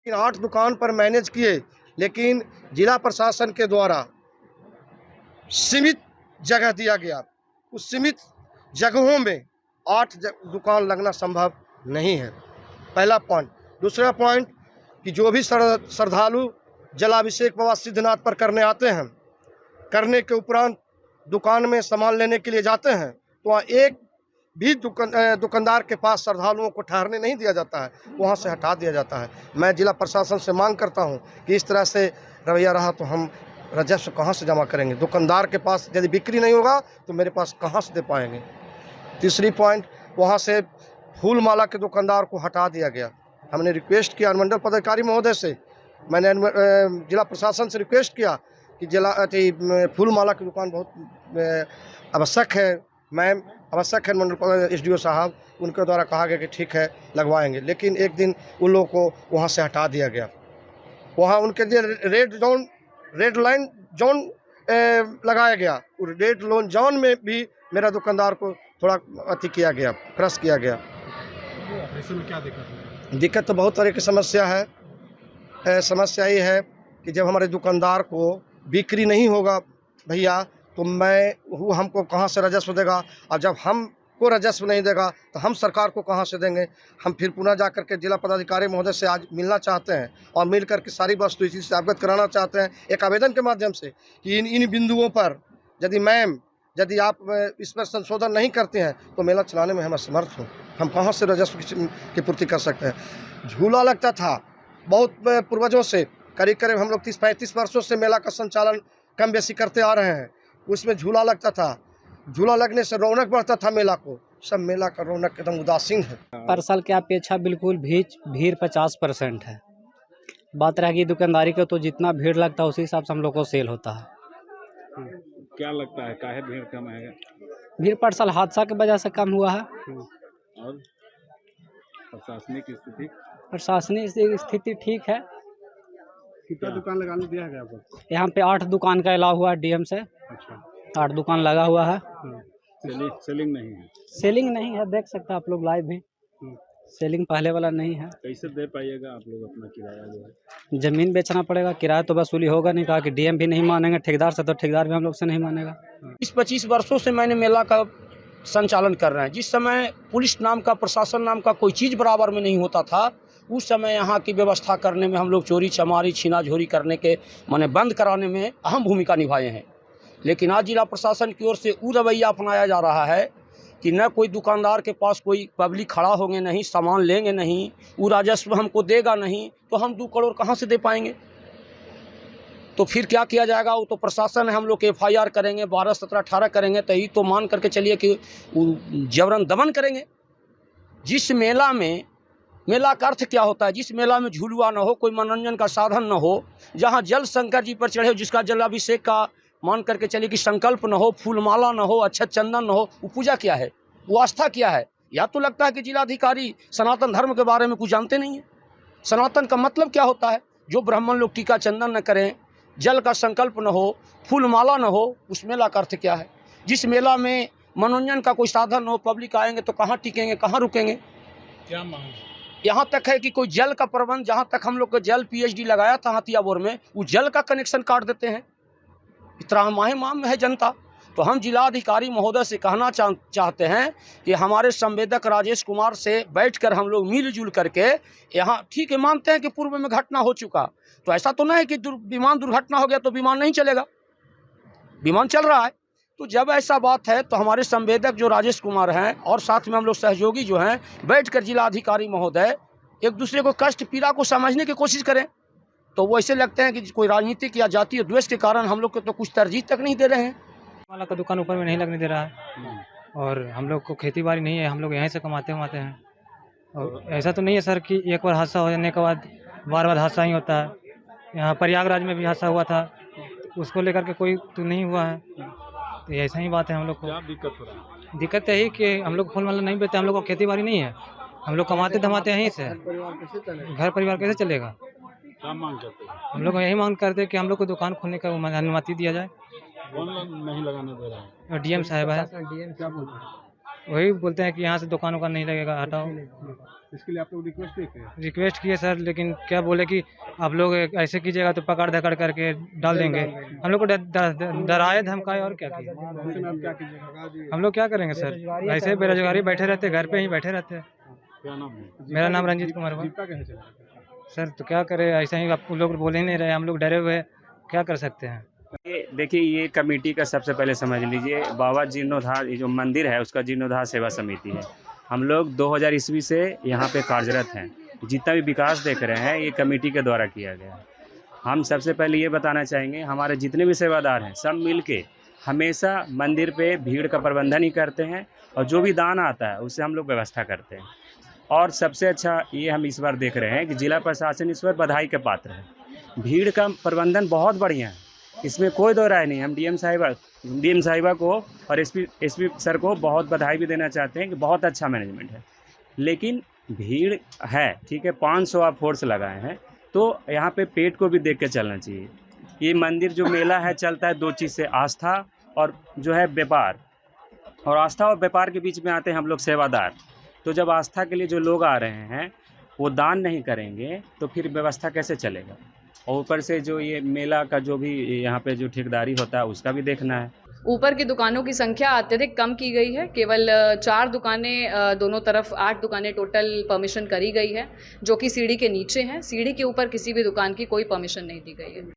इन 8 दुकान पर मैनेज किए, लेकिन जिला प्रशासन के द्वारा सीमित जगह दिया गया। उस सीमित जगहों में 8 दुकान लगना संभव नहीं है, पहला पॉइंट। दूसरा पॉइंट कि जो भी श्रद्धालु जलाभिषेक बाबा सिद्धनाथ पर करने आते हैं, करने के उपरांत दुकान में सामान लेने के लिए जाते हैं, तो वहाँ एक भी दुकानदार के पास श्रद्धालुओं को ठहरने नहीं दिया जाता है, वहाँ से हटा दिया जाता है। मैं जिला प्रशासन से मांग करता हूँ कि इस तरह से रवैया रहा तो हम राजस्व कहाँ से जमा करेंगे? दुकानदार के पास यदि बिक्री नहीं होगा तो मेरे पास कहाँ से दे पाएंगे? तीसरी पॉइंट, वहाँ से फूल माला के दुकानदार को हटा दिया गया। हमने रिक्वेस्ट किया अनुमंडल पदाधिकारी महोदय से, मैंने जिला प्रशासन से रिक्वेस्ट किया कि फूल माला की दुकान बहुत आवश्यक है मैम, आवश्यक है। मंडल SDO साहब, उनके द्वारा कहा गया कि ठीक है लगवाएंगे, लेकिन एक दिन उन लोगों को वहाँ से हटा दिया गया। वहाँ उनके लिए रेड लाइन जोन लगाया गया। और रेड लाइन जोन में भी मेरा दुकानदार को थोड़ा अति किया गया, क्रश किया गया। ऐसे में क्या दिक्कत है? दिक्कत तो बहुत तरह की समस्या है। समस्या ये है कि जब हमारे दुकानदार को बिक्री नहीं होगा भैया, तो वो हमको कहाँ से राजस्व देगा? और जब हमको राजस्व नहीं देगा तो हम सरकार को कहाँ से देंगे? हम फिर पुनः जाकर के जिला पदाधिकारी महोदय से आज मिलना चाहते हैं और मिल करके सारी वस्तुस्थिति से अवगत कराना चाहते हैं एक आवेदन के माध्यम से कि इन बिंदुओं पर यदि आप इस पर संशोधन नहीं करते हैं तो मेला चलाने में हम असमर्थ हों। हम कहाँ से राजस्व की पूर्ति कर सकते हैं? झूला लगता था बहुत पूर्वजों से, करीब हम लोग 30-35 वर्षों से मेला का संचालन कम बेसी करते आ रहे हैं। उसमें झूला लगता था, झूला लगने से रौनक बढ़ता था मेला को। सब मेला का रौनक एकदम उदासीन है। पर साल की अपेक्षा बिल्कुल भीड़ 50% है। बात रहेगी दुकानदारी का, तो जितना भीड़ लगता है उसी हिसाब से हम लोग को सेल होता है। क्या लगता है काहे भीड़ कम है? भीड़ पर साल हादसा की वजह से कम हुआ है। और प्रशासनिक स्थिति ठीक है। कितना दुकान लगाने दिया है आपको? यहाँ पे 8 दुकान का अलाव हुआ है DM से। अच्छा, 8 दुकान लगा हुआ है। सेलिंग नहीं है? सेलिंग नहीं है, देख सकते हैं आप लोग लाइव भी। सेलिंग पहले वाला नहीं है। कैसे दे पाइएगा आप लोग अपना किराया जो है? जमीन बेचना पड़ेगा, किराया तो वसूली होगा नहीं। कहा कि DM भी नहीं मानेंगे ठेकेदार से, तो ठेकेदार भी हम लोग से नहीं मानेगा। 20-25 वर्षों से मैंने मेला का संचालन कर रहे हैं। जिस समय पुलिस नाम का, प्रशासन नाम का कोई चीज़ बराबर में नहीं होता था, उस समय यहाँ की व्यवस्था करने में हम लोग चोरी चमारी छीना झोरी करने के माने बंद कराने में अहम भूमिका निभाए हैं। लेकिन आज जिला प्रशासन की ओर से वो रवैया अपनाया जा रहा है कि न कोई दुकानदार के पास कोई पब्लिक खड़ा होंगे नहीं, सामान लेंगे नहीं, वो राजस्व हमको देगा नहीं, तो हम 2 करोड़ कहाँ से दे पाएंगे? तो फिर क्या किया जाएगा? वो तो प्रशासन है, हम लोग FIR करेंगे, 12, 17, 18 करेंगे, तो ये तो मान करके चलिए कि जबरन दमन करेंगे। जिस मेला का अर्थ क्या होता है? जिस मेला में झूलुआ न हो, कोई मनोरंजन का साधन न हो, जहाँ जल शंकर जी पर चढ़े हो, जिसका जलाभिषेक का मान करके चलिए कि संकल्प न हो, फूलमाला न हो, अच्छा चंदन न हो, वो पूजा क्या है? वो आस्था क्या है? या तो लगता है कि जिलाधिकारी सनातन धर्म के बारे में कुछ जानते नहीं है। सनातन का मतलब क्या होता है? जो ब्राह्मण लोग टीका चंदन न करें, जल का संकल्प न हो, फूलमाला न हो, उस मेला का अर्थ क्या है? जिस मेला में मनोरंजन का कोई साधन न हो, पब्लिक आएंगे तो कहाँ टिकेंगे, कहाँ रुकेंगे? क्या मांग? यहाँ तक है कि कोई जल का प्रबंध, जहाँ तक हम लोग को जल PhD लगाया था हथियापुर में, वो जल का कनेक्शन काट देते हैं। इतना माम है जनता। तो हम जिलाधिकारी महोदय से कहना चाहते हैं कि हमारे संवेदक राजेश कुमार से बैठकर हम लोग मिलजुल करके, यहाँ ठीक है मानते हैं कि पूर्व में घटना हो चुका, तो ऐसा तो नहीं है कि विमान दुर्घटना हो गया तो विमान नहीं चलेगा, विमान चल रहा है। तो जब ऐसा बात है तो हमारे संवेदक जो राजेश कुमार हैं और साथ में हम लोग सहयोगी जो हैं, बैठकर जिलाधिकारी महोदय एक दूसरे को कष्ट पीड़ा को समझने की कोशिश करें। तो वो ऐसे लगते हैं कि कोई राजनीतिक या जातीय द्वेष के कारण हम लोग को तो कुछ तरजीह तक नहीं दे रहे हैं। वाला का दुकान ऊपर में नहीं लगने दे रहा है, और हम लोग को खेती बाड़ी नहीं है, हम लोग यहीं से कमाते हैं। और ऐसा तो नहीं है सर कि एक बार हादसा हो जाने के बाद बार हादसा ही होता है। यहाँ प्रयागराज में भी हादसा हुआ था, उसको लेकर के कोई तो नहीं हुआ है। तो ऐसा ही बात है हम लोग को। क्या दिक्कत हो रहा है? दिक्कत यही कि हम लोग फूल माला नहीं बेचते, हम लोग को खेती बाड़ी नहीं है, हम लोग कमाते धमाते यहीं से। घर परिवार कैसे चलेगा? क्या मांग करते हैं? हम लोग यही मांग करते हैं कि हम लोग को दुकान खोलने का अनुमति दिया जाए। कौन नहीं लगाने दे रहा है? DM साहब है। क्या बोलते हैं? वही बोलते हैं कि यहाँ से दुकान उकान नहीं लगेगा, हटाओ। इसके लिए आप लोग रिक्वेस्ट देते हैं? रिक्वेस्ट किए सर, लेकिन क्या बोले कि आप लोग ऐसे कीजिएगा तो पकड़ धकड़ करके डाल देंगे। हम लोग को डराए धमकाए, और क्या किए। ऐसे में आप क्या कीजिएगा? हम लोग क्या करेंगे सर, ऐसे बेरोजगारी बैठे रहते, घर पे ही बैठे रहते हैं। क्या नाम है? मेरा नाम रंजीत कुमार हुआ। जीविका कैसे चला? सर तो क्या करें, ऐसा ही आप लोग बोल ही नहीं रहे, हम लोग डरे हुए हैं, क्या कर सकते हैं। देखिए, ये कमेटी का सबसे पहले समझ लीजिए, बाबा जीर्णोद्धार ये जो मंदिर है उसका जीर्णोद्धार सेवा समिति है। हम लोग 2000 ईस्वी से यहाँ पे कार्यरत हैं। जितना भी विकास देख रहे हैं ये कमेटी के द्वारा किया गया है। हम सबसे पहले ये बताना चाहेंगे, हमारे जितने भी सेवादार हैं सब मिलके हमेशा मंदिर पे भीड़ का प्रबंधन ही करते हैं, और जो भी दान आता है उससे हम लोग व्यवस्था करते हैं। और सबसे अच्छा ये हम इस बार देख रहे हैं कि जिला प्रशासन इस पर बधाई के पात्र है। भीड़ का प्रबंधन बहुत बढ़िया है, इसमें कोई दो राय नहीं। हम डीएम साहिबा को और एसपी सर को बहुत बधाई भी देना चाहते हैं कि बहुत अच्छा मैनेजमेंट है। लेकिन भीड़ है, ठीक है, 500 आप फोर्स लगाए हैं, तो यहाँ पे पेट को भी देख के चलना चाहिए। ये मंदिर जो मेला है चलता है दो चीज़ से, आस्था और जो है व्यापार। और आस्था और व्यापार के बीच में आते हैं हम लोग सेवादार। तो जब आस्था के लिए जो लोग आ रहे हैं वो दान नहीं करेंगे तो फिर व्यवस्था कैसे चलेगा। और ऊपर से जो ये मेला का जो भी यहाँ पे जो ठेकेदारी होता है उसका भी देखना है। ऊपर की दुकानों की संख्या अत्यधिक कम की गई है। केवल 4 दुकानें, दोनों तरफ 8 दुकानें टोटल परमिशन करी गई है, जो कि सीढ़ी के नीचे हैं। सीढ़ी के ऊपर किसी भी दुकान की कोई परमिशन नहीं दी गई है।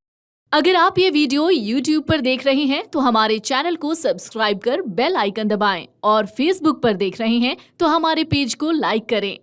अगर आप ये वीडियो YouTube पर देख रहे हैं तो हमारे चैनल को सब्सक्राइब कर बेल आइकन दबाएं, और Facebook पर देख रहे हैं तो हमारे पेज को लाइक करें।